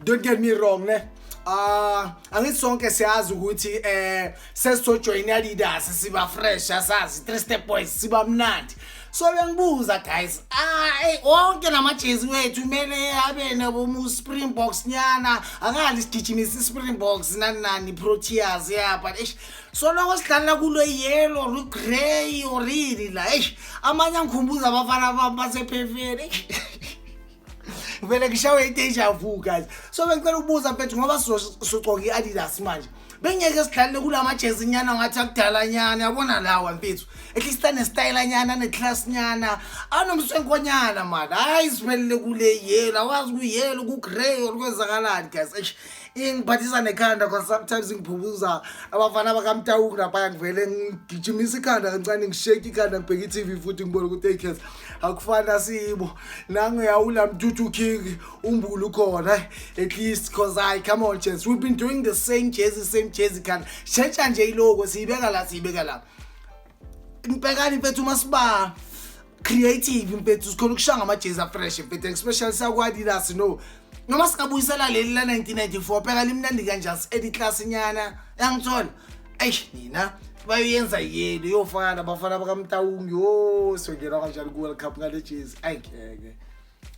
don't get me wrong ne. Angithi sonke siyazi ukuthi sesizojoin Adidas siba fresh asazi 3-step boys siba mnandi. So bengibuza guys, wonke lamajezi wethu kumele abe nabo Springboks nyana, angali sigijimisa Springboks nani Proteas yeah, but so lokho sidlala kulo yellow or grey or really la amanye angikhumbuza abafana basepefere. Vele ngishawe deja vu guys. So bengicela ukubuza mfethu ngoba socoka iAdidas manje. Bengeke sidlalele kulama jezi nyana ngathi akudala nyana yabona lawa mfethu. At least ane style nyana ne class nyana. Anomswenkonyana manje. Hayi sivelele kule yellow, awazi ku yellow ku grey or kwezakalani guys. Ingiphathisa nekhanda because sometimes ngiphubuza abafana bakamtawuku lapha ngivele ngigijimisa ikhanda kancane ngishake ikhanda ngibheka iTV futhi ngibona ukuthi hey akufana sibo nangu yawula mtutu king umbulu khona at least cause come on chance we've been doing the same jersey can change nje ilogo siyibeka la ngibhekani mfethu masiba creative mfethu sikhona ukushanga amajezi afresh mfethu especially sakwaDidas no noma sikabuyisela leli la 1994 phela limnandi kanjani edit class nyana yangithola nina bayenza yelo yofana abafana bakamtawungu yo songena kanjani ku World Cup ngale jezi ayikeke.